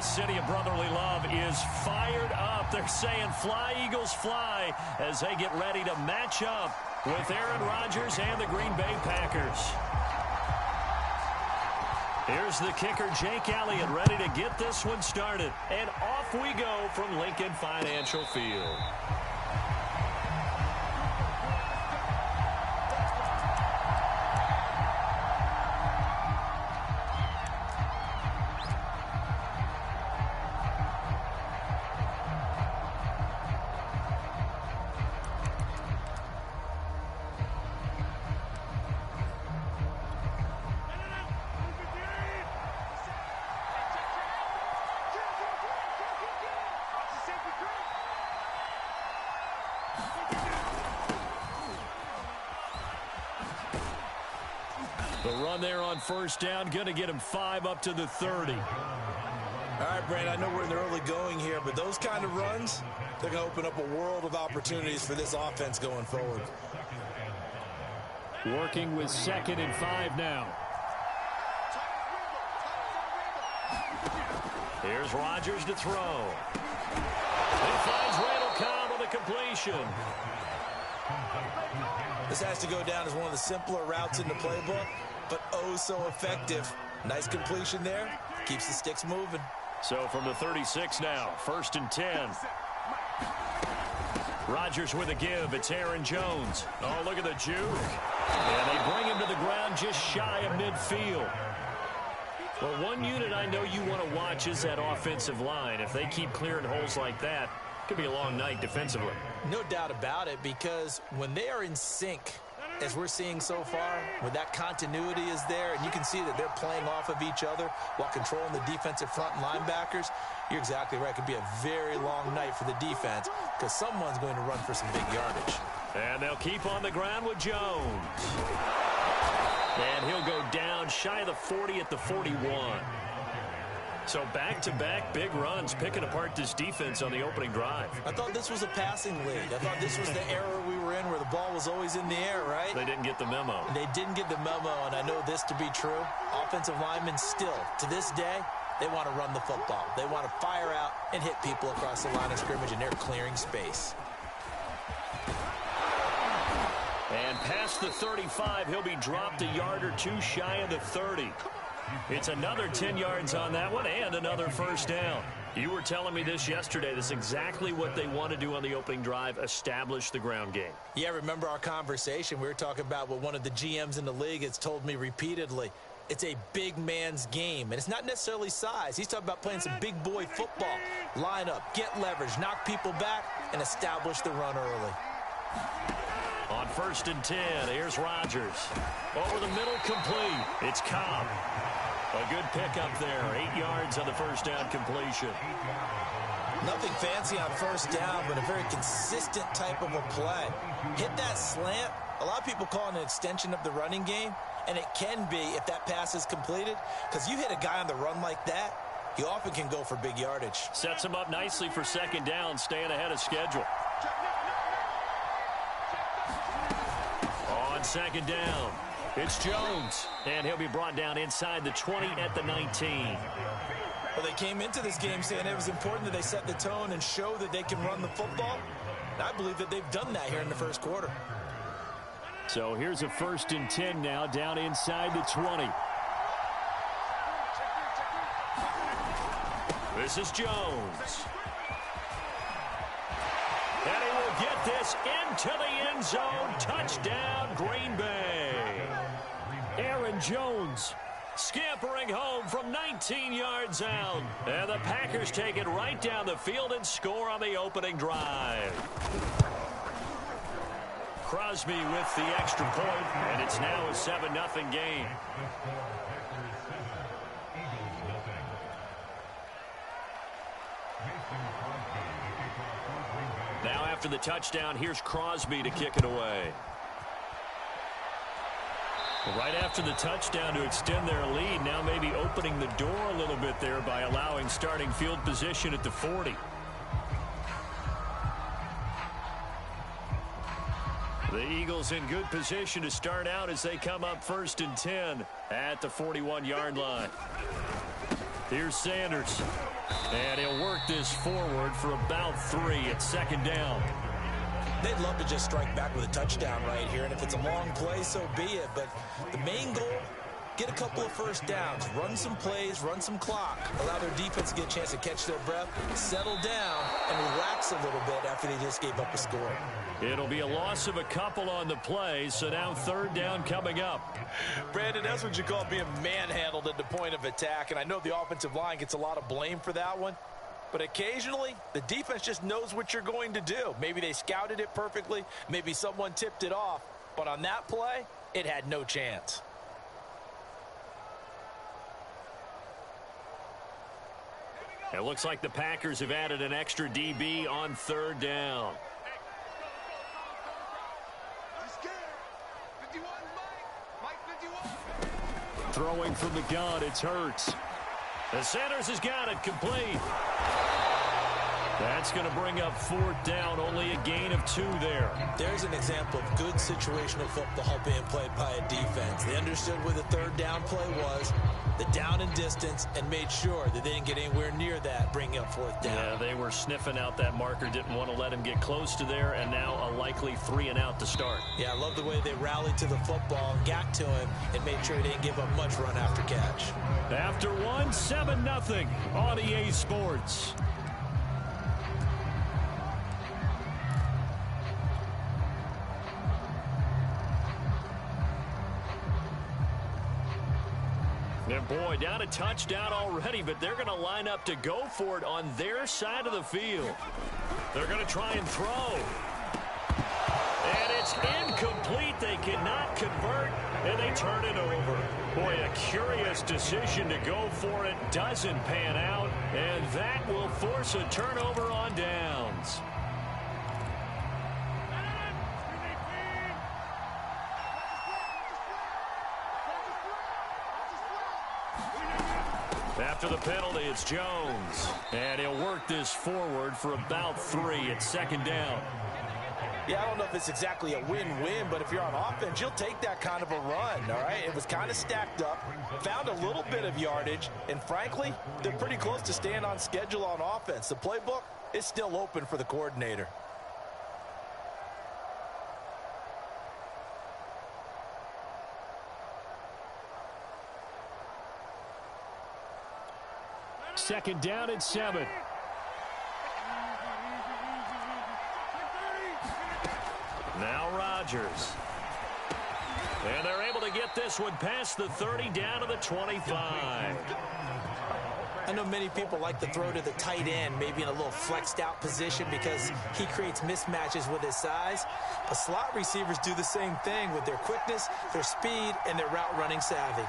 The city of brotherly love is fired up. They're saying fly, Eagles, fly, as they get ready to match up with Aaron Rodgers and the Green Bay Packers. Here's the kicker, Jake Elliott, ready to get this one started. And off we go from Lincoln Financial Field. The run there on first down, going to get him 5 up to the 30. All right, Brandon, I know we're in the early going here, but those kind of runs, they're going to open up a world of opportunities for this offense going forward. Working with 2nd and 5 now. Here's Rodgers to throw. He finds Randall Cobb with a completion. This has to go down as one of the simpler routes in the playbook, but oh so effective. Nice completion there. Keeps the sticks moving. So from the 36 now, 1st and 10. Rodgers with a give. It's Aaron Jones. Oh, look at the juke. And they bring him to the ground just shy of midfield. Well, one unit I know you want to watch is that offensive line. If they keep clearing holes like that, it could be a long night defensively. No doubt about it, because when they are in sync, as we're seeing so far, when that continuity is there, and you can see that they're playing off of each other while controlling the defensive front and linebackers, you're exactly right. It could be a very long night for the defense because someone's going to run for some big yardage. And they'll keep on the ground with Jones. And he'll go down shy of the 40 at the 41. So back-to-back big runs, picking apart this defense on the opening drive. I thought this was a passing league. I thought this was the era we were in where the ball was always in the air, right? They didn't get the memo. They didn't get the memo, and I know this to be true. Offensive linemen still, to this day, they want to run the football. They want to fire out and hit people across the line of scrimmage, and they're clearing space. And past the 35, he'll be dropped a yard or two shy of the 30. It's another 10 yards on that one and another first down. You were telling me this yesterday. This is exactly what they want to do on the opening drive, establish the ground game. Yeah, remember our conversation? We were talking about what one of the GMs in the league has told me repeatedly. It's a big man's game, and it's not necessarily size. He's talking about playing some big boy football. Line up, get leverage, knock people back, and establish the run early. On 1st and 10, here's Rodgers. Over the middle, complete. It's Cobb. A good pickup there. 8 yards on the first down completion. Nothing fancy on first down, but a very consistent type of a play. Hit that slant. A lot of people call it an extension of the running game, and it can be if that pass is completed, because you hit a guy on the run like that, he often can go for big yardage. Sets him up nicely for 2nd down, staying ahead of schedule. On 2nd down, it's Jones, and he'll be brought down inside the 20 at the 19. Well, they came into this game saying it was important that they set the tone and show that they can run the football. And I believe that they've done that here in the first quarter. So here's a 1st and 10 now, down inside the 20. This is Jones. And he will get this into the end zone. Touchdown, Green Bay. Aaron Jones scampering home from 19 yards out. And the Packers take it right down the field and score on the opening drive. Crosby with the extra point, and it's now a 7-0 game. Now after the touchdown, here's Crosby to kick it away. Right after the touchdown to extend their lead, now maybe opening the door a little bit there by allowing starting field position at the 40. The Eagles in good position to start out as they come up 1st and 10 at the 41-yard line. Here's Sanders. And he'll work this forward for about 3 at second down. They'd love to just strike back with a touchdown right here, and if it's a long play, so be it. But the main goal, get a couple of first downs, run some plays, run some clock, allow their defense to get a chance to catch their breath, settle down, and relax a little bit after they just gave up a score. It'll be a loss of a couple on the play, so now third down coming up. Brandon, that's what you call being manhandled at the point of attack, and I know the offensive line gets a lot of blame for that one. But occasionally, the defense just knows what you're going to do. Maybe they scouted it perfectly. Maybe someone tipped it off. But on that play, it had no chance. It looks like the Packers have added an extra DB on third down. Throwing from the gun, it's Hurts. The Sanders has got it complete. That's going to bring up fourth down, only a gain of 2 there. There's an example of good situational football being played by a defense. They understood where the third down play was, the down and distance, and made sure that they didn't get anywhere near that, bringing up fourth down. Yeah, they were sniffing out that marker, didn't want to let him get close to there, and now a likely 3 and out to start. Yeah, I love the way they rallied to the football and got to him and made sure they didn't give up much run after catch. After 1, 7-0 on EA Sports. And boy, down a touchdown already, but they're going to line up to go for it on their side of the field. They're going to try and throw. And it's incomplete. They cannot convert, and they turn it over. Boy, a curious decision to go for it. Doesn't pan out, and that will force a turnover on downs. After the penalty, it's Jones. And he'll work this forward for about 3 at second down. Yeah, I don't know if it's exactly a win-win, but if you're on offense, you'll take that kind of a run, all right? It was kind of stacked up, found a little bit of yardage, and frankly, they're pretty close to staying on schedule on offense. The playbook is still open for the coordinator. Second down and 7. Now Rodgers. And they're able to get this one past the 30 down to the 25. I know many people like to throw to the tight end, maybe in a little flexed out position because he creates mismatches with his size. But slot receivers do the same thing with their quickness, their speed, and their route running savvy.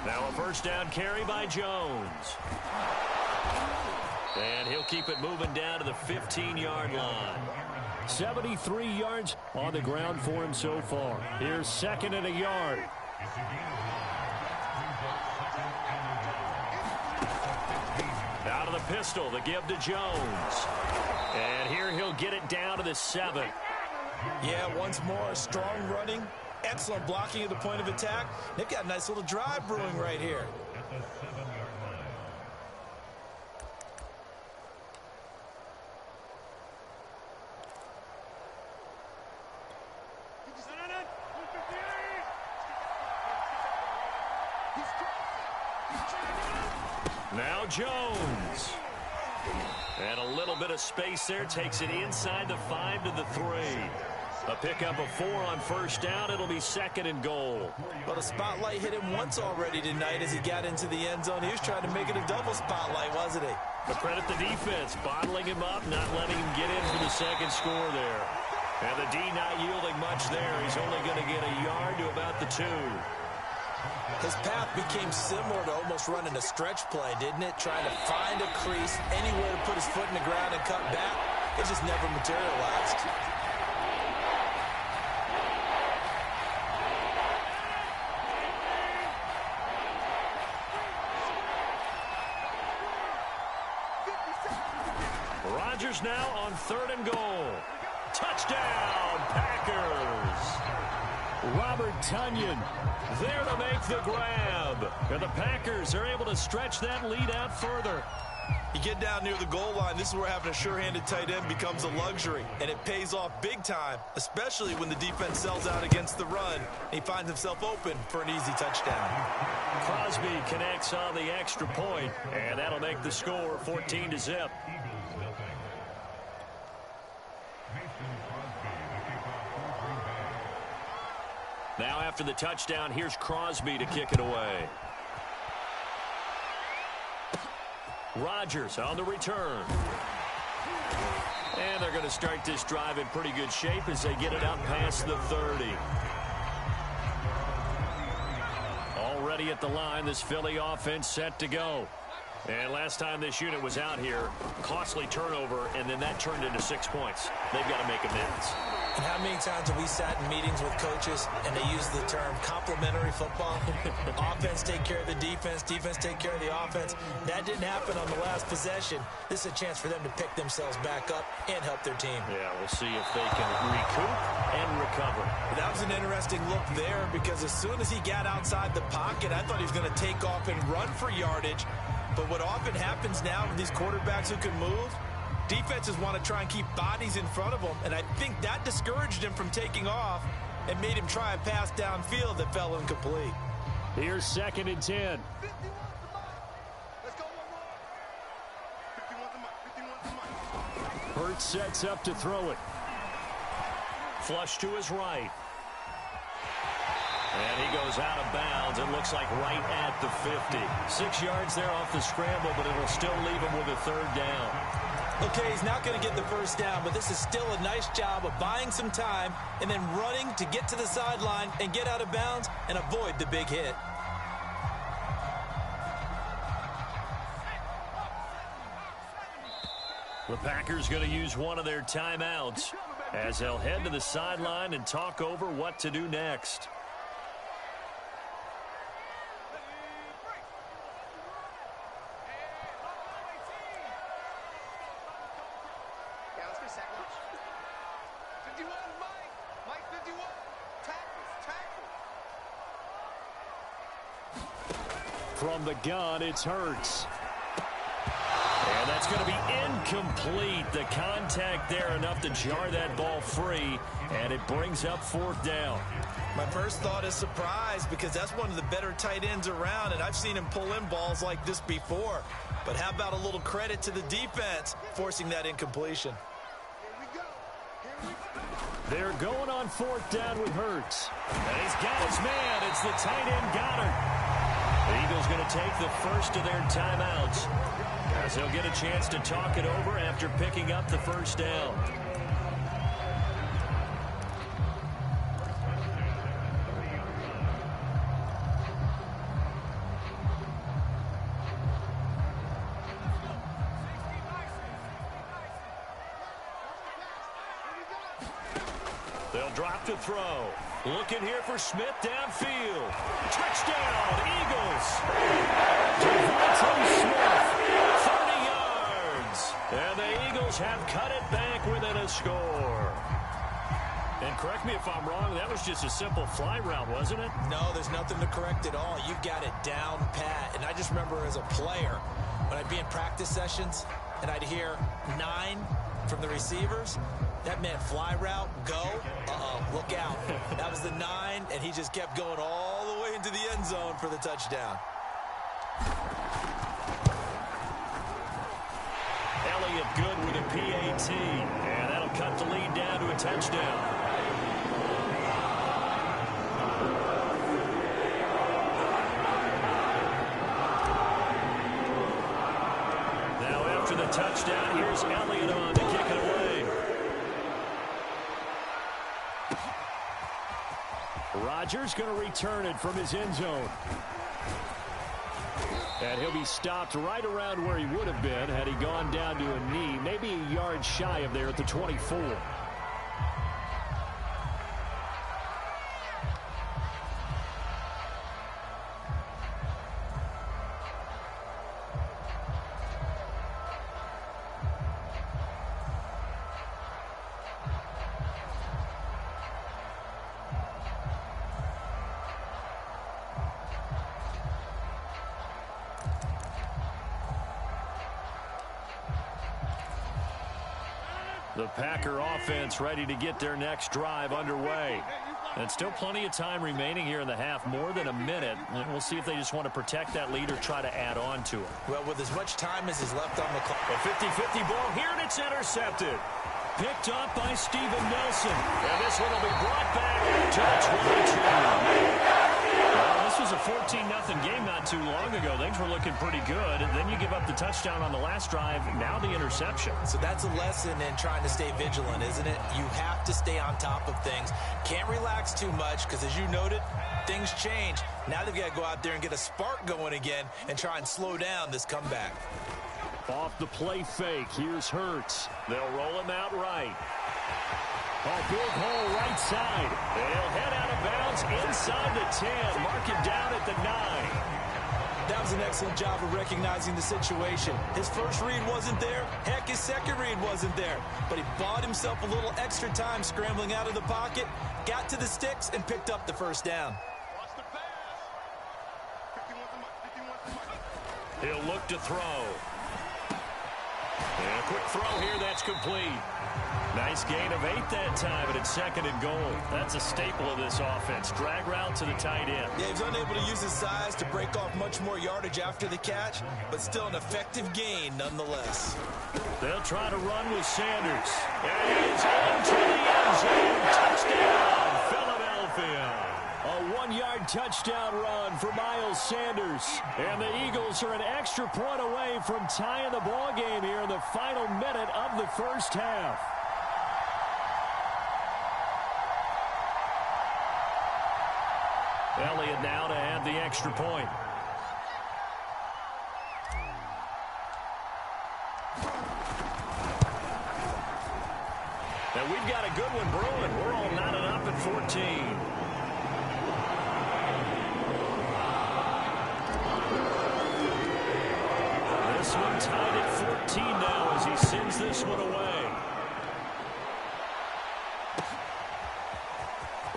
Now a first down carry by Jones. And he'll keep it moving down to the 15-yard line. 73 yards on the ground for him so far. Here's second and a yard. Out of the pistol, the give to Jones. And here he'll get it down to the 7. Yeah, once more, strong running, excellent blocking at the point of attack. They've got a nice little drive brewing right here. Now Jones. And a little bit of space there. Takes it inside the 5 to the 3. A pickup of 4 on first down. It'll be second and goal. Well, the spotlight hit him once already tonight as he got into the end zone. He was trying to make it a double spotlight, wasn't he? But credit the defense, bottling him up, not letting him get in for the second score there. And the D not yielding much there. He's only going to get a yard to about the 2. His path became similar to almost running a stretch play, didn't it? Trying to find a crease, anywhere to put his foot in the ground and cut back. It just never materialized. Rodgers now on third and goal. Touchdown, Packers. Robert Tonyan there to make the grab. And the Packers are able to stretch that lead out further. You get down near the goal line, this is where having a sure-handed tight end becomes a luxury, and it pays off big time, especially when the defense sells out against the run, and he finds himself open for an easy touchdown. Crosby connects on the extra point, and that'll make the score 14-0. Now after the touchdown, here's Crosby to kick it away. Rodgers on the return. And they're going to start this drive in pretty good shape as they get it out past the 30. Already at the line, this Philly offense set to go. And last time this unit was out here, costly turnover, and then that turned into 6 points. They've got to make amends. And how many times have we sat in meetings with coaches and they use the term complementary football? Offense take care of the defense, defense take care of the offense. That didn't happen on the last possession. This is a chance for them to pick themselves back up and help their team. Yeah, we'll see if they can recoup and recover. That was an interesting look there because as soon as he got outside the pocket, I thought he was going to take off and run for yardage. But what often happens now with these quarterbacks who can move, defenses want to try and keep bodies in front of them, and I think that discouraged him from taking off and made him try a pass downfield that fell incomplete. Here's 2nd and 10. Hurts sets up to throw it. Flush to his right. And he goes out of bounds. It looks like right at the 50. 6 yards there off the scramble, but it'll still leave him with a 3rd down. Okay, he's not going to get the 1st down, but this is still a nice job of buying some time and then running to get to the sideline and get out of bounds and avoid the big hit. The Packers going to use one of their timeouts as they'll head to the sideline and talk over what to do next. From the gun, it's Hurts. And that's going to be incomplete. The contact there enough to jar that ball free, and it brings up 4th down. My first thought is surprise because that's one of the better tight ends around, and I've seen him pull in balls like this before. But how about a little credit to the defense forcing that incompletion? They're going on 4th down with Hurts. And he's got his man. It's the tight end Goddard. The Eagles going to take the first of their timeouts as they'll get a chance to talk it over after picking up the 1st down. They'll drop to throw. Looking here for Smith downfield. Touchdown, Eagles. Devontae Smith, 30 yards. And the Eagles have cut it back within a score. And correct me if I'm wrong, that was just a simple fly route, wasn't it? No, there's nothing to correct at all. You've got it down pat. And I just remember as a player, when I'd be in practice sessions, and I'd hear 9 from the receivers, that meant fly route, go, look out. That was the 9, and he just kept going all the way into the end zone for the touchdown. Elliott good with a PAT, and that'll cut the lead down to a touchdown. Now after the touchdown, here's Elliott on to kick it away. Rodgers going to return it from his end zone. And he'll be stopped right around where he would have been had he gone down to a knee, maybe a yard shy of there at the 24. The Packer offense ready to get their next drive underway. And still plenty of time remaining here in the half, more than a minute. And we'll see if they just want to protect that lead or try to add on to it. Well, with as much time as is left on the clock. A 50-50 ball here, and it's intercepted. Picked up by Steven Nelson. And this one will be brought back to the 22. Well, this was a 14-0 game not too long ago. Things were looking pretty good. And then you give up the touchdown on the last drive. Now the interception. So that's a lesson in trying to stay vigilant, isn't it? You have to stay on top of things. Can't relax too much because, as you noted, things change. Now they've got to go out there and get a spark going again and try and slow down this comeback. Off the play fake, here's Hurts. They'll roll him out right. A big hole right side. They'll head out of bounds inside the 10. Mark him down at the 9. That was an excellent job of recognizing the situation. His first read wasn't there. Heck, his second read wasn't there. But he bought himself a little extra time scrambling out of the pocket, got to the sticks, and picked up the first down. He'll look to throw. And a quick throw here, that's complete. Nice gain of 8 that time, but it's 2nd and goal. That's a staple of this offense. Drag route to the tight end. Yeah, he was unable to use his size to break off much more yardage after the catch, but still an effective gain nonetheless. They'll try to run with Sanders. And he's into the end zone. Touchdown, Philadelphia. A 1-yard touchdown run for Miles Sanders. And the Eagles are an extra point away from tying the ball game here in the final minute of the first half. Elliott now to add the extra point. And we've got a good one brewing. We're all knotted up at 14. This one tied at 14 now as he sends this one away.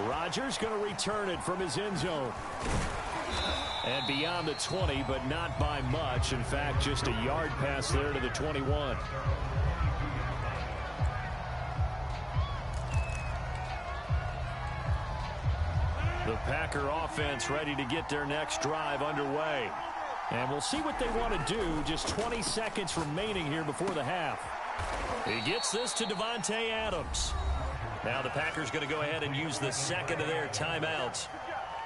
Rodgers going to return it from his end zone. And beyond the 20, but not by much. In fact, just a yard pass there to the 21. The Packer offense ready to get their next drive underway. And we'll see what they want to do. Just 20 seconds remaining here before the half. He gets this to Devontae Adams. Now the Packers going to go ahead and use the second of their timeouts,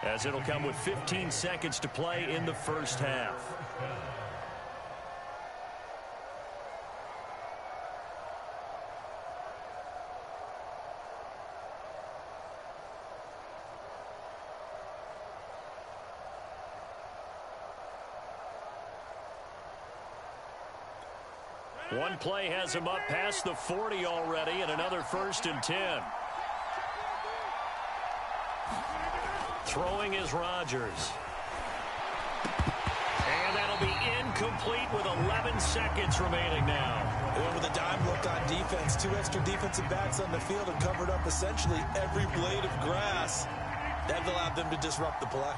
as it'll come with 15 seconds to play in the first half. One play has him up past the 40 already, and another 1st and 10. Throwing is Rodgers. And that'll be incomplete with 11 seconds remaining now. And with a dime look on defense, 2 extra defensive backs on the field and covered up essentially every blade of grass. That allowed them to disrupt the play.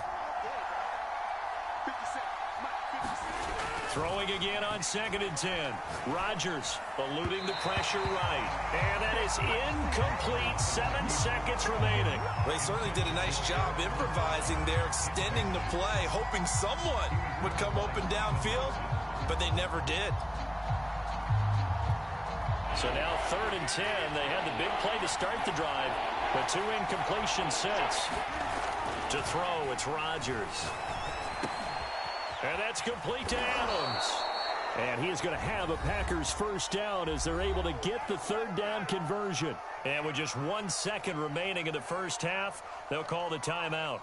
Throwing again on 2nd and 10. Rodgers eluding the pressure right. And that is incomplete. 7 seconds remaining. Well, he certainly did a nice job improvising there, extending the play, hoping someone would come open downfield, but they never did. So now 3rd and 10. They had the big play to start the drive, but 2 incompletion sets. To throw, it's Rodgers. And that's complete to Adams. And he is going to have a Packers first down as they're able to get the 3rd down conversion. And with just 1 second remaining in the first half, they'll call the timeout.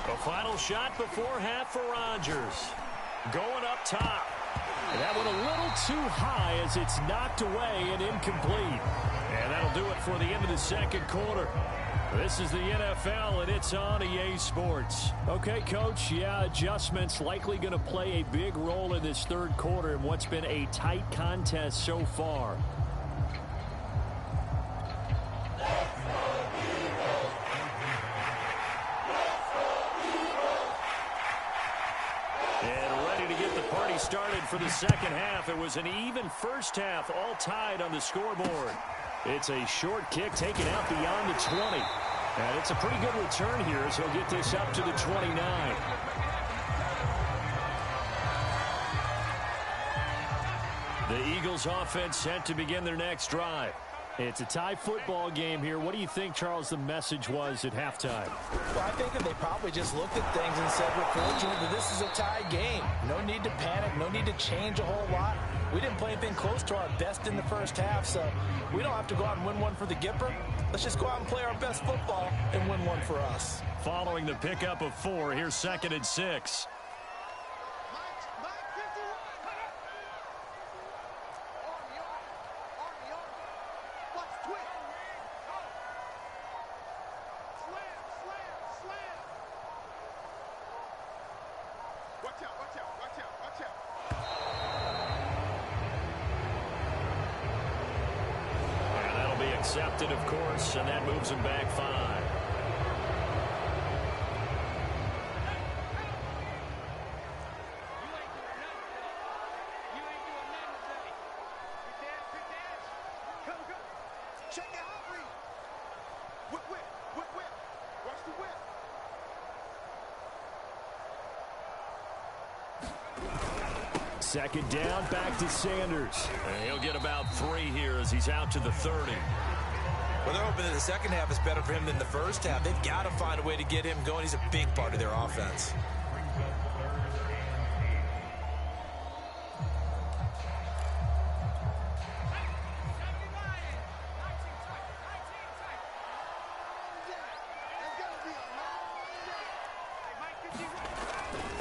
A final shot before half for Rodgers. Going up top. And that one a little too high as it's knocked away and incomplete. And that'll do it for the end of the second quarter. This is the NFL, and it's on EA Sports. Okay, Coach, yeah, adjustments likely going to play a big role in this 3rd quarter in what's been a tight contest so far. started for the second half. It was an even first half, all tied on the scoreboard. It's a short kick taken out beyond the 20. And it's a pretty good return here as he'll get this up to the 29. The Eagles offense set to begin their next drive. It's a tie football game here. What do you think, Charles, the message was at halftime? Well, I think that they probably just looked at things and said, we're fortunate that this is a tie game. No need to panic, no need to change a whole lot. We didn't play anything close to our best in the first half, so we don't have to go out and win one for the Gipper. Let's just go out and play our best football and win one for us. Following the pickup of 4, here's 2nd and 6. Accepted, of course, and that moves him back 5. Second down, back to Sanders. And he'll get about 3 here as he's out to the 30. Well, they're hoping that the second half is better for him than the first half. They've got to find a way to get him going. He's a big part of their offense.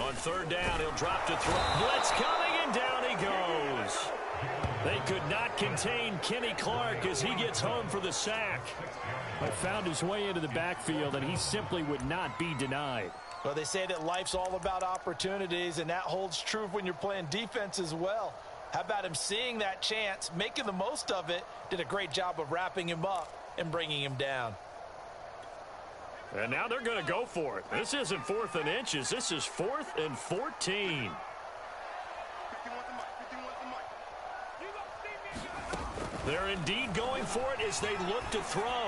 On 3rd down, he'll drop to throw. Blitz coming, and down he goes. They could not contain Kenny Clark as he gets home for the sack. But found his way into the backfield, and he simply would not be denied. Well, they say that life's all about opportunities, and that holds true when you're playing defense as well. How about him seeing that chance, making the most of it, did a great job of wrapping him up and bringing him down. And now they're going to go for it. This isn't 4th and inches. This is 4th and 14. They're indeed going for it as they look to throw.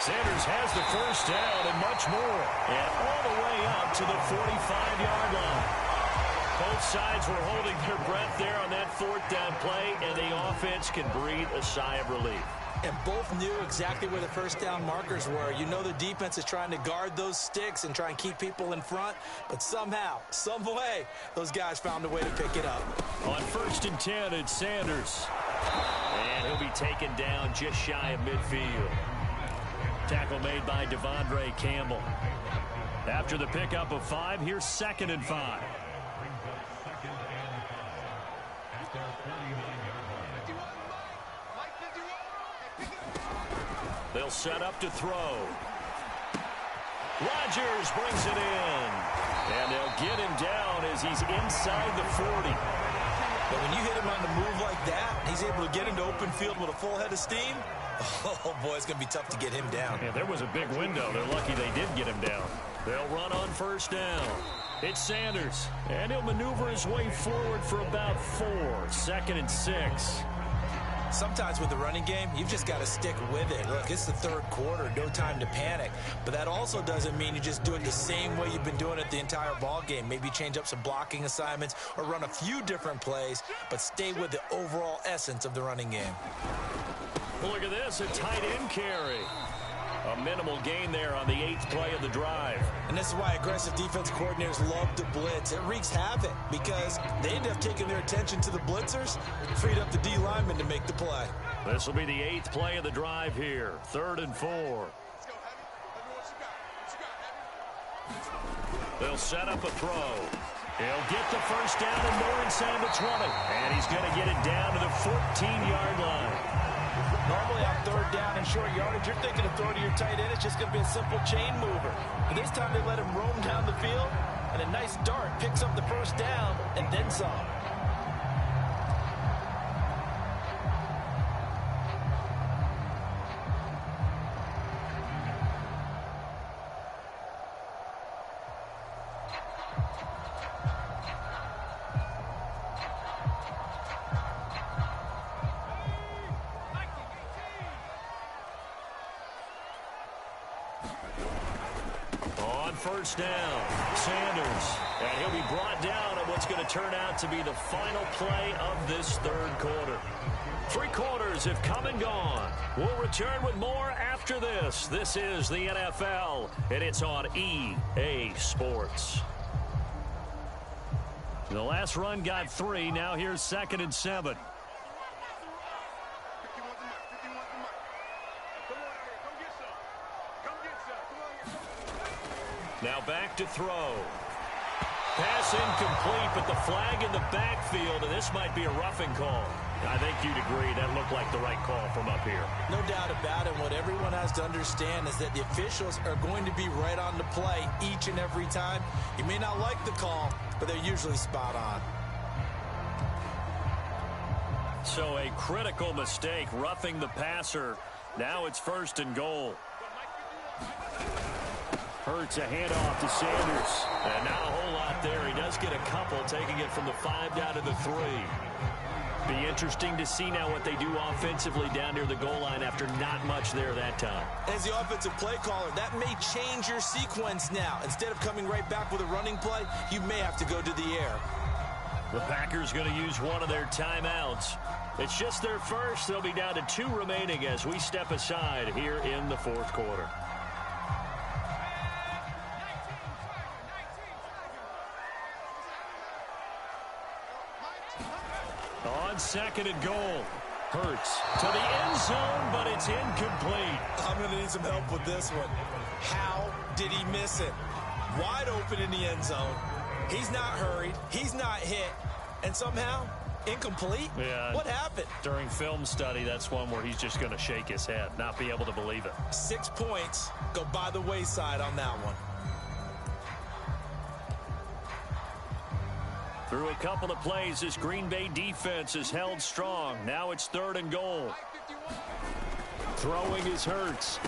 Sanders has the first down and much more. And all the way up to the 45-yard line. Both sides were holding their breath there on that 4th down play, and the offense can breathe a sigh of relief. And both knew exactly where the first down markers were. You know the defense is trying to guard those sticks and try and keep people in front, but somehow, some way, those guys found a way to pick it up. On 1st and 10, it's Sanders. And he'll be taken down just shy of midfield. Tackle made by Devondre Campbell. After the pickup of 5, here's 2nd and 5. They'll set up to throw. Rodgers brings it in. And they'll get him down as he's inside the 40. But when you hit him on the move like that, he's able to get into open field with a full head of steam. Oh, boy, it's going to be tough to get him down. Yeah, there was a big window. They're lucky they did get him down. They'll run on 1st down. It's Sanders, and he'll maneuver his way forward for about 4. 2nd and 6. Sometimes with the running game, you've just got to stick with it. Look, it's the 3rd quarter, no time to panic. But that also doesn't mean you just do it the same way you've been doing it the entire ball game. Maybe change up some blocking assignments or run a few different plays, but stay with the overall essence of the running game. Look at this, a tight end carry. A minimal gain there on the 8th play of the drive. And this is why aggressive defense coordinators love to blitz. It wreaks havoc because they end up taking their attention to the blitzers, freed up the D lineman to make the play. This will be the 8th play of the drive here. 3rd and 4. They'll set up a throw. He'll get the first down and more inside the 20. And he's going to get it down to the 14-yard line. Normally on 3rd down and short yardage, you're thinking of throwing to your tight end. It's just going to be a simple chain mover. But this time they let him roam down the field, and a nice dart picks up the first down and then some. On first down, Sanders. And he'll be brought down on what's going to turn out to be the final play of this third quarter. 3 quarters have come and gone. We'll return with more after this. This is the NFL, and it's on EA Sports. The last run got 3. Now here's 2nd and 7. Now back to throw. Pass incomplete, but the flag in the backfield, and this might be a roughing call. I think you'd agree that looked like the right call from up here. No doubt about it. What everyone has to understand is that the officials are going to be right on the play each and every time. You may not like the call, but they're usually spot on. So a critical mistake, roughing the passer. Now it's 1st and goal. Hurts a handoff to Sanders. And not a whole lot there. He does get a couple, taking it from the 5 down to the 3. Be interesting to see now what they do offensively down near the goal line after not much there that time. As the offensive play caller, that may change your sequence now. Instead of coming right back with a running play, you may have to go to the air. The Packers going to use one of their timeouts. It's just their first. They'll be down to 2 remaining as we step aside here in the 4th quarter. On 2nd and goal. Hurts to the end zone, but it's incomplete. I'm going to need some help with this one. How did he miss it? Wide open in the end zone. He's not hurried. He's not hit. And somehow, incomplete? Yeah. What happened? During film study, that's one where he's just going to shake his head, not be able to believe it. 6 points go by the wayside on that one. Through a couple of plays, this Green Bay defense is held strong. Now it's 3rd and goal. Throwing is Hurts.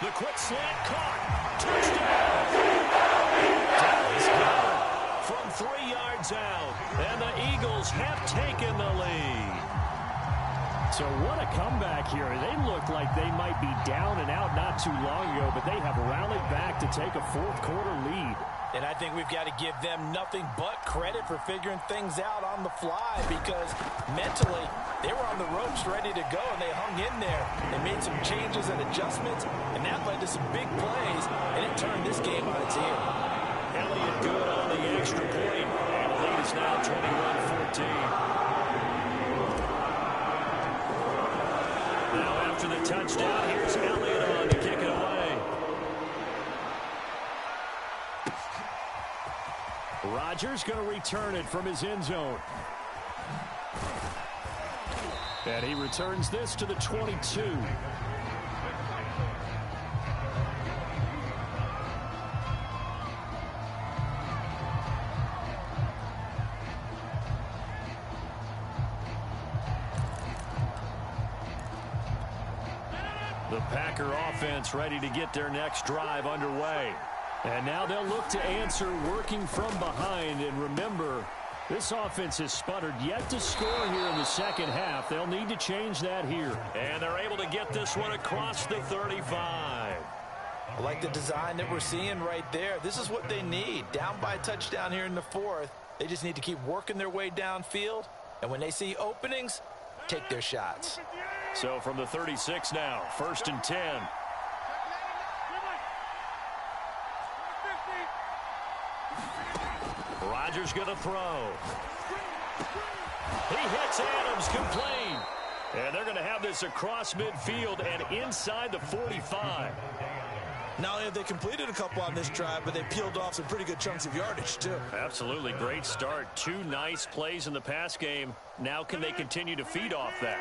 The quick slant caught. Touchdown! Dallas Goedert from 3 yards out. And the Eagles have taken the lead. So what a comeback here. They looked like they might be down and out not too long ago, but they have rallied back to take a 4th quarter lead. And I think we've got to give them nothing but credit for figuring things out on the fly, because mentally they were on the ropes ready to go, and they hung in there. They made some changes and adjustments, and that led to some big plays, and it turned this game on its ear. Elliott good on the extra point, and the lead is now 21-14. Now after the touchdown, here's Elliott on to kick it away. Rodgers going to return it from his end zone. And he returns this to the 22. The Packer offense ready to get their next drive underway. And now they'll look to answer working from behind. And remember, this offense has sputtered yet to score here in the second half. They'll need to change that here. And they're able to get this one across the 35. I like the design that we're seeing right there. This is what they need. Down by a touchdown here in the 4th. They just need to keep working their way downfield. And when they see openings, take their shots. So from the 36 now, 1st and 10. Rodgers going to throw. He hits Adams, complete. And they're going to have this across midfield and inside the 45. Not only have they completed a couple on this drive, but they peeled off some pretty good chunks of yardage, too. Absolutely. Great start. 2 nice plays in the pass game. Now can they continue to feed off that?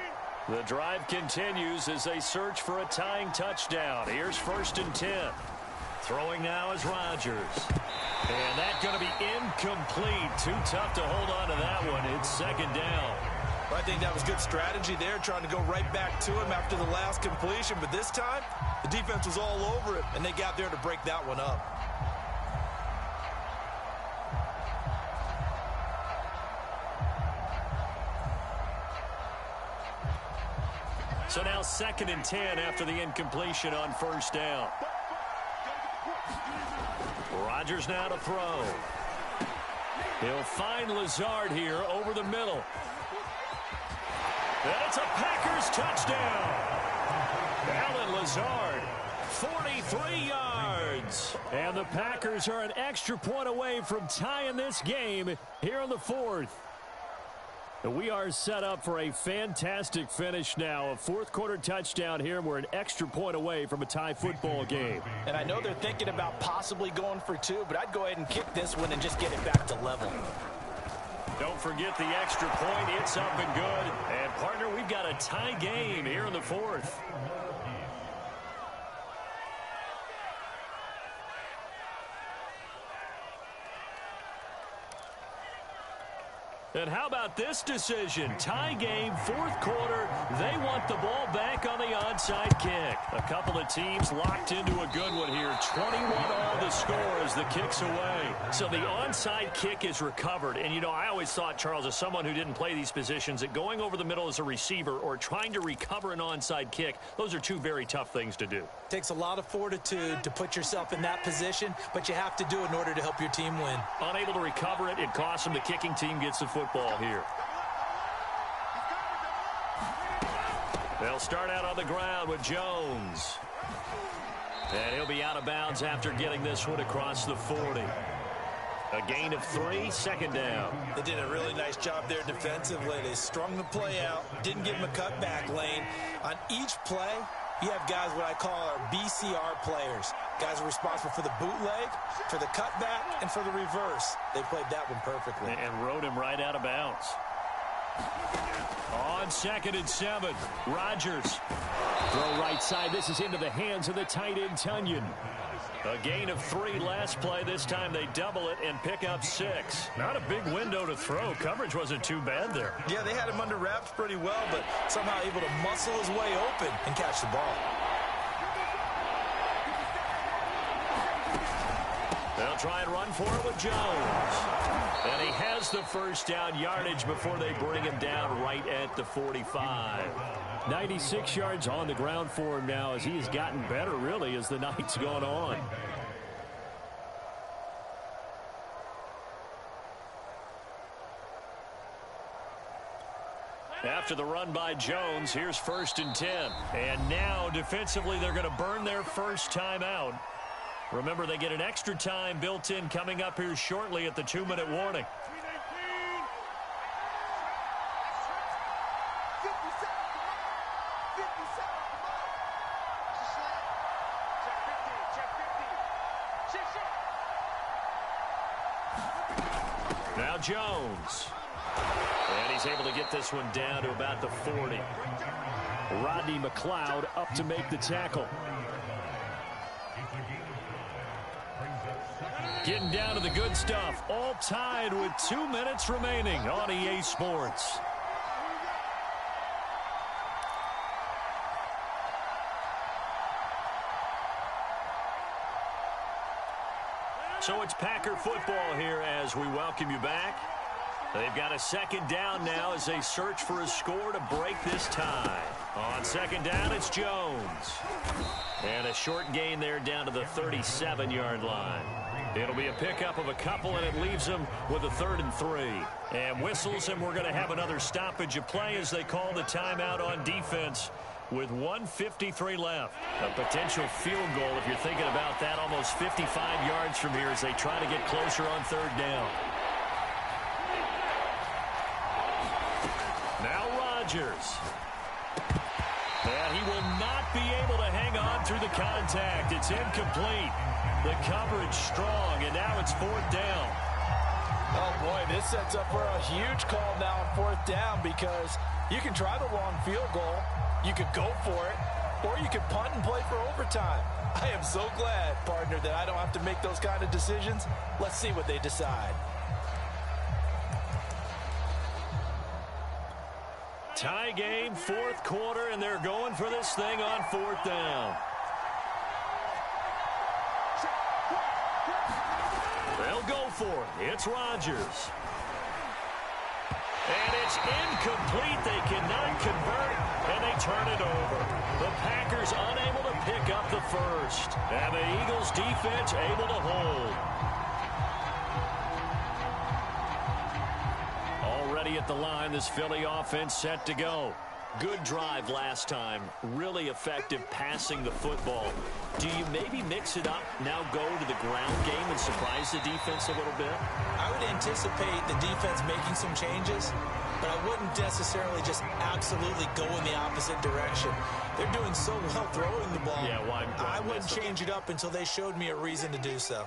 The drive continues as they search for a tying touchdown. Here's 1st and 10. Throwing now is Rodgers. And that's going to be incomplete. Too tough to hold on to that one. It's 2nd down. Well, I think that was good strategy there, trying to go right back to him after the last completion. But this time, the defense was all over it, and they got there to break that one up. So now 2nd and 10 after the incompletion on 1st down. Rodgers now to throw. He'll find Lazard here over the middle. And it's a Packers touchdown. Alan Lazard, 43 yards. And the Packers are an extra point away from tying this game here in the fourth. We are set up for a fantastic finish now. A fourth-quarter touchdown here, and we're an extra point away from a tie football game. And I know they're thinking about possibly going for two, but I'd go ahead and kick this one and just get it back to level. Don't forget the extra point. It's up and good. And, partner, we've got a tie game here in the fourth. And how about this decision? Tie game, fourth quarter. They want the ball back on the onside kick. A couple of teams locked into a good one here. 21-all the score as the kick's away. So the onside kick is recovered. And, you know, I always thought, Charles, as someone who didn't play these positions, that going over the middle as a receiver or trying to recover an onside kick, those are two very tough things to do. Takes a lot of fortitude to put yourself in that position, but you have to do it in order to help your team win. Unable to recover it, it costs them. The kicking team gets the football here. They'll start out on the ground with Jones. And he'll be out of bounds after getting this one across the 40. A gain of 3, second down. They did a really nice job there defensively. They strung the play out, didn't give him a cutback lane. On each play, you have guys what I call our BCR players. Guys are responsible for the bootleg, for the cutback, and for the reverse. They played that one perfectly. And rode him right out of bounds. On 2nd and 7, Rodgers. Throw right side. This is into the hands of the tight end, Tunyon. A gain of 3 last play. This time they double it and pick up 6. Not a big window to throw. Coverage wasn't too bad there. Yeah, they had him under wraps pretty well, but somehow able to muscle his way open and catch the ball. They'll try and run for it with Jones. And he has the first down yardage before they bring him down right at the 45. 96 yards on the ground for him now as he has gotten better, really, as the night's gone on. After the run by Jones, here's 1st and 10. And now, defensively, they're going to burn their first timeout. Remember, they get an extra time built in coming up here shortly at the 2-minute warning. Now Jones. And he's able to get this one down to about the 40. Rodney McLeod up to make the tackle. Getting down to the good stuff. All tied with 2 minutes remaining on EA Sports. So it's Packer football here as we welcome you back. They've got a second down now as they search for a score to break this tie. On second down, it's Jones. And a short gain there down to the 37-yard line. It'll be a pickup of a couple, and it leaves them with a 3rd and 3. And whistles, and we're going to have another stoppage of play as they call the timeout on defense with 1:53 left. A potential field goal, if you're thinking about that, almost 55 yards from here as they try to get closer on 3rd down. Now Rodgers. And he will not be able to hang on through the contact. It's incomplete. The coverage strong, and now it's 4th down. Oh, boy, this sets up for a huge call now on 4th down because you can try the long field goal, you could go for it, or you could punt and play for overtime. I am so glad, partner, that I don't have to make those kind of decisions. Let's see what they decide. Tie game, 4th quarter, and they're going for this thing on 4th down. They'll go for it. It's Rodgers. And it's incomplete. They cannot convert, and they turn it over. The Packers unable to pick up the first. And the Eagles defense able to hold. ready at the line. This Philly offense set to go. Good drive last time. Really effective passing the football. Do you maybe mix it up, now go to the ground game and surprise the defense a little bit? I would anticipate the defense making some changes, but I wouldn't necessarily just absolutely go in the opposite direction. They're doing so well throwing the ball. Yeah, why I wouldn't change it up until they showed me a reason to do so.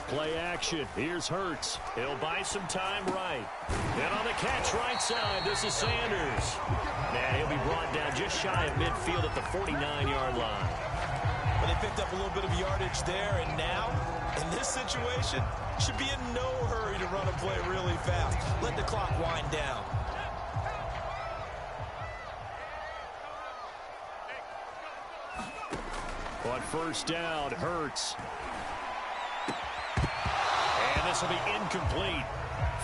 Play action. Here's Hurts. He'll buy some time right. Then on the catch right side, this is Sanders. Man, he'll be brought down just shy of midfield at the 49-yard line. But they picked up a little bit of yardage there, and now, in this situation, should be in no hurry to run a play really fast. Let the clock wind down. On first down, Hurts. And this will be incomplete.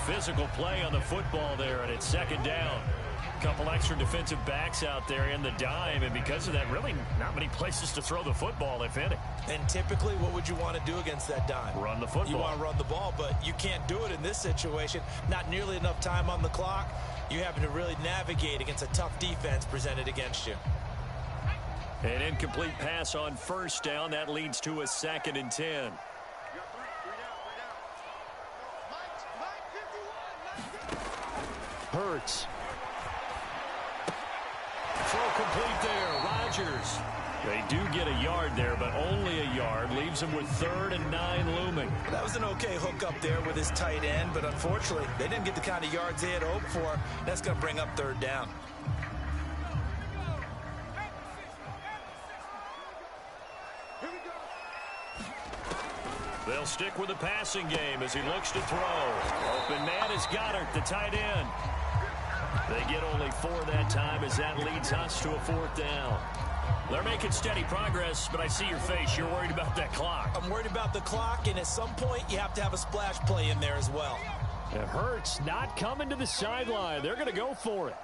Physical play on the football there, and it's second down. Couple extra defensive backs out there in the dime, and because of that, really not many places to throw the football, if any. And typically, what would you want to do against that dime? Run the football. You want to run the ball, but you can't do it in this situation. Not nearly enough time on the clock. You having to really navigate against a tough defense presented against you. An incomplete pass on first down. That leads to a 2nd and 10. Hurts. Throw complete there. Rodgers. They do get a yard there, but only a yard. Leaves them with 3rd and 9 looming. That was an okay hook up there with his tight end, but unfortunately, they didn't get the kind of yards they had hoped for. That's going to bring up 3rd down. They'll stick with the passing game as he looks to throw. Open man is Goddard, the tight end. They get only 4 that time as that leads us to a 4th down. They're making steady progress, but I see your face. You're worried about that clock. I'm worried about the clock, and at some point, you have to have a splash play in there as well. It hurts not coming to the sideline. They're going to go for it.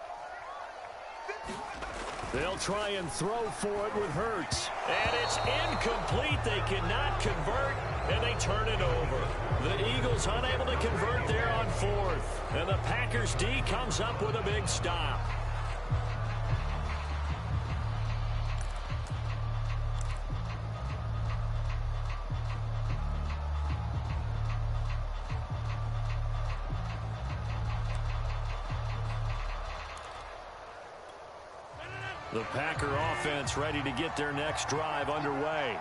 They'll try and throw for it with Hurts. And it's incomplete. They cannot convert, and they turn it over. The Eagles unable to convert there on 4th. And the Packers D comes up with a big stop. The Packer offense ready to get their next drive underway.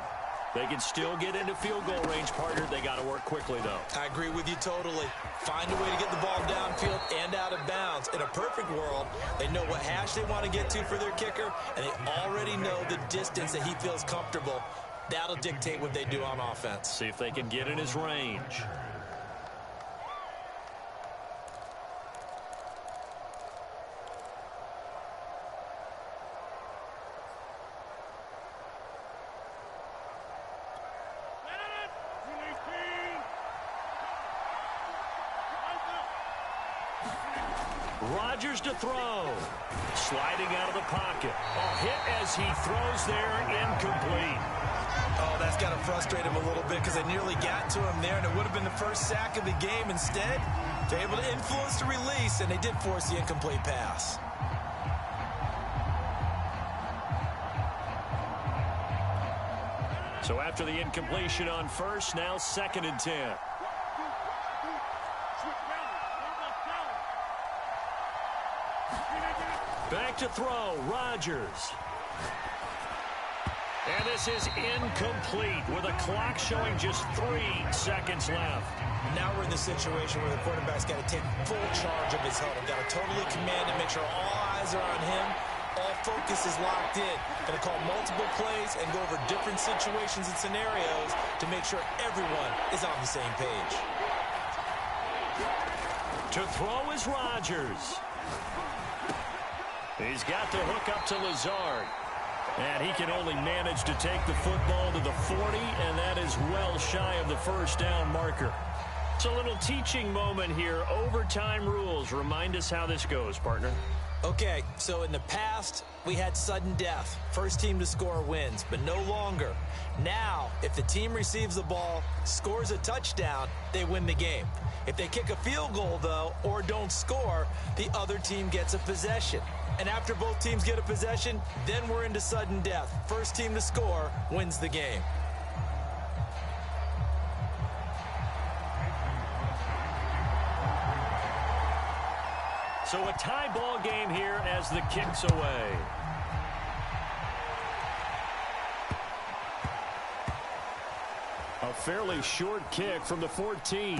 They can still get into field goal range, partner. They got to work quickly, though. I agree with you totally. Find a way to get the ball downfield and out of bounds. In a perfect world, they know what hash they want to get to for their kicker, and they already know the distance that he feels comfortable. That'll dictate what they do on offense. See if they can get in his range. Rodgers to throw. Sliding out of the pocket. A hit as he throws there, incomplete. Oh, that's got to frustrate him a little bit because they nearly got to him there, and it would have been the first sack of the game. Instead, they're able to influence the release, and they did force the incomplete pass. So after the incompletion on first, now 2nd and 10. Back to throw, Rodgers. And this is incomplete with a clock showing just 3 seconds left. Now we're in the situation where the quarterback's got to take full charge of his huddle. Got to totally command and make sure all eyes are on him. All focus is locked in. Going to call multiple plays and go over different situations and scenarios to make sure everyone is on the same page. To throw is Rodgers. He's got the hook up to Lazard. And he can only manage to take the football to the 40, and that is well shy of the first down marker. It's a little teaching moment here. Overtime rules. Remind us how this goes, partner. Okay, so in the past, we had sudden death. First team to score wins, but no longer. Now, if the team receives the ball, scores a touchdown, they win the game. If they kick a field goal, though, or don't score, the other team gets a possession. And after both teams get a possession, then we're into sudden death. First team to score wins the game. So a tie ball game here as the kick's away. A fairly short kick from the 14.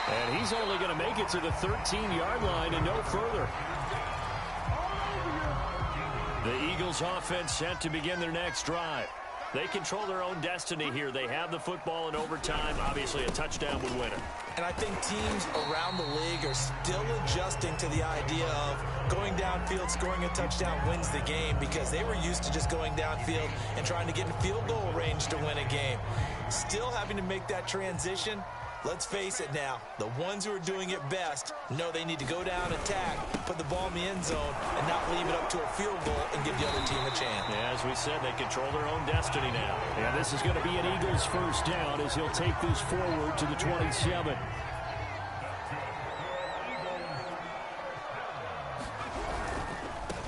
And he's only going to make it to the 13-yard line and no further. The Eagles offense set to begin their next drive. They control their own destiny here. They have the football in overtime. Obviously, a touchdown would win it. And I think teams around the league are still adjusting to the idea of going downfield, scoring a touchdown wins the game, because they were used to just going downfield and trying to get in field goal range to win a game. Still having to make that transition. Let's face it now, the ones who are doing it best know they need to go down, attack, put the ball in the end zone, and not leave it up to a field goal and give the other team a chance. Yeah, as we said, they control their own destiny now. And this is going to be an Eagles first down as he'll take this forward to the 27.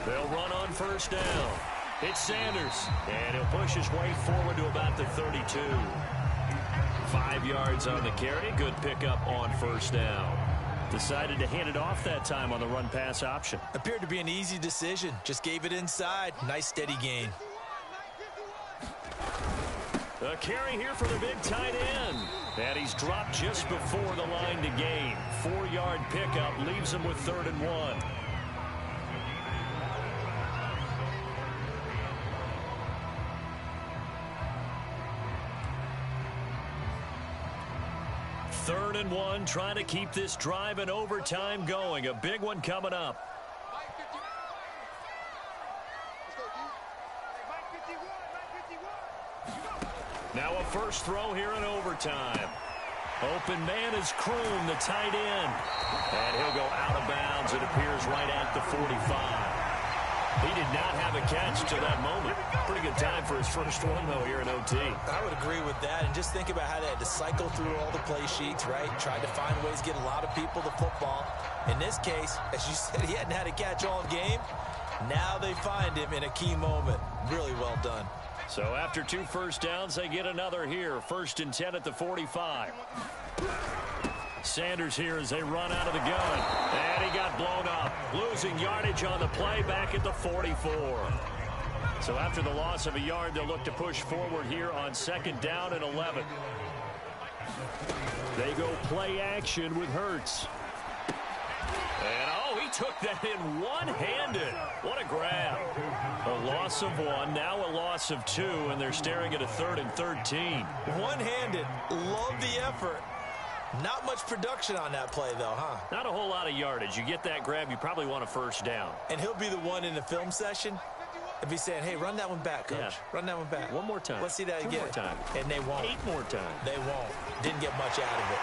They'll run on first down. It's Sanders, and he'll push his way forward to about the 32. 5 yards on the carry. Good pickup on first down. Decided to hand it off that time on the run-pass option. Appeared to be an easy decision. Just gave it inside. Nice steady gain. A carry here for the big tight end. And he's dropped just before the line to gain. 4-yard pickup leaves him with 3rd and 1. Third and 1, trying to keep this drive in overtime going. A big one coming up. Now a first throw here in overtime. Open man is Kroon, the tight end. And he'll go out of bounds, it appears, right at the 45. He did not have a catch to that moment. Pretty good time for his first one, though, here in OT. I would agree with that. And just think about how they had to cycle through all the play sheets, right? Tried to find ways to get a lot of people the football. In this case, as you said, he hadn't had a catch all game. Now they find him in a key moment. Really well done. So after 2 first downs, they get another here. 1st and 10 at the 45. Sanders here as they run out of the gun. And he got blown up. Losing yardage on the play back at the 44. So after the loss of a yard, they'll look to push forward here on 2nd down and 11. They go play action with Hurts. And, oh, he took that in one-handed. What a grab. A loss of 1, now a loss of 2, and they're staring at a 3rd and 13. One-handed. Love the effort. Not much production on that play, though, huh? Not a whole lot of yardage. You get that grab, you probably want a first down. And he'll be the one in the film session if he's saying, hey, run that one back, Coach. Yeah. Run that one back. One more time. Let's see that 2 again. more time. And they won't. 8 more times. They won't. Didn't get much out of it.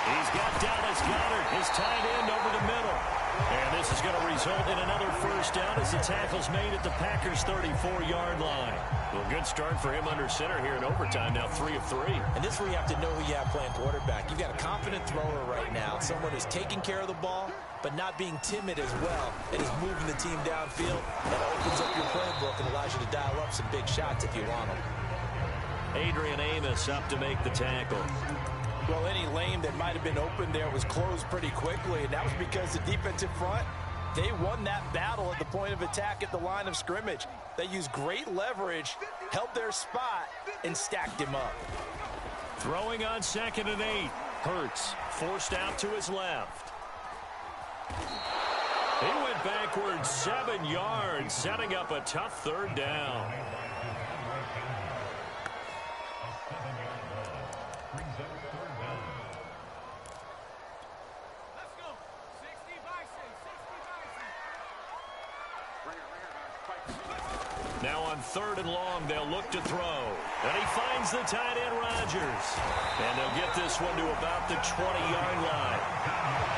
He's got Dallas Goedert, his tight end, over the middle. And this is going to result in another first down as the tackle's made at the Packers' 34-yard line. Well, good start for him under center here in overtime, now 3 of 3. And this is where you have to know who you have playing quarterback. You've got a confident thrower right now, someone who's taking care of the ball, but not being timid as well, and is moving the team downfield. That opens up your playbook and allows you to dial up some big shots if you want them. Adrian Amos up to make the tackle. Well, any lane that might have been open there was closed pretty quickly, and that was because the defensive front, they won that battle at the point of attack at the line of scrimmage. They used great leverage, held their spot, and stacked him up. Throwing on 2nd and 8. Hurts forced out to his left. He went backwards 7 yards, setting up a tough 3rd down. Now on 3rd and long, they'll look to throw. And he finds the tight end, Rodgers. And they'll get this one to about the 20-yard line.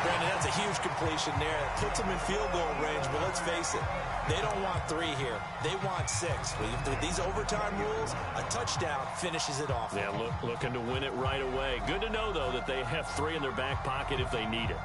Brandon, that's a huge completion there. It puts him in field goal range, but let's face it, they don't want 3 here. They want 6. With these overtime rules, a touchdown finishes it off. Yeah, looking to win it right away. Good to know, though, that they have 3 in their back pocket if they need it.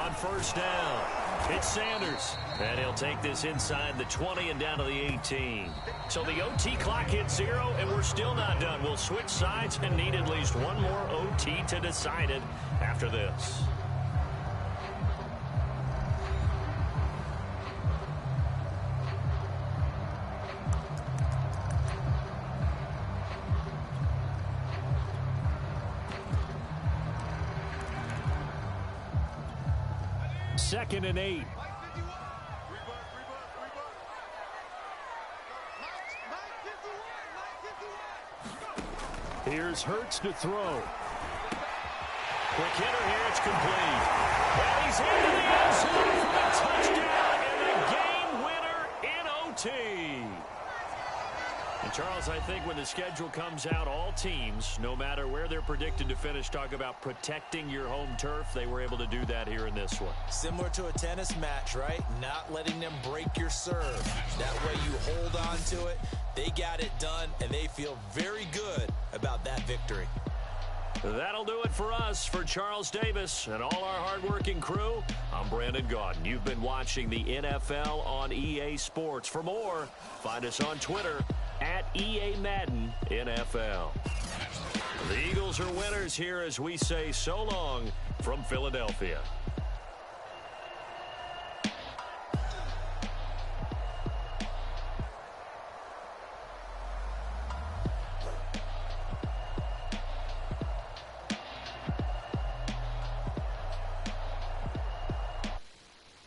On first down, it's Sanders. And he'll take this inside the 20 and down to the 18. So the OT clock hits 0, and we're still not done. We'll switch sides and need at least one more OT to decide it after this. Second and 8. Here's Hurts to throw. Quick hitter here, it's complete. And he's into the end zone for the touchdown and a game winner in OT. And Charles, I think when the schedule comes out, all teams, no matter where they're predicted to finish, talk about protecting your home turf. They were able to do that here in this one. Similar to a tennis match, right? Not letting them break your serve. That way you hold on to it. They got it done, and they feel very good about that victory. That'll do it for us. For Charles Davis and all our hardworking crew, I'm Brandon Gaudin. You've been watching the NFL on EA Sports. For more, find us on Twitter at EA Madden NFL. The Eagles are winners here as we say so long from Philadelphia.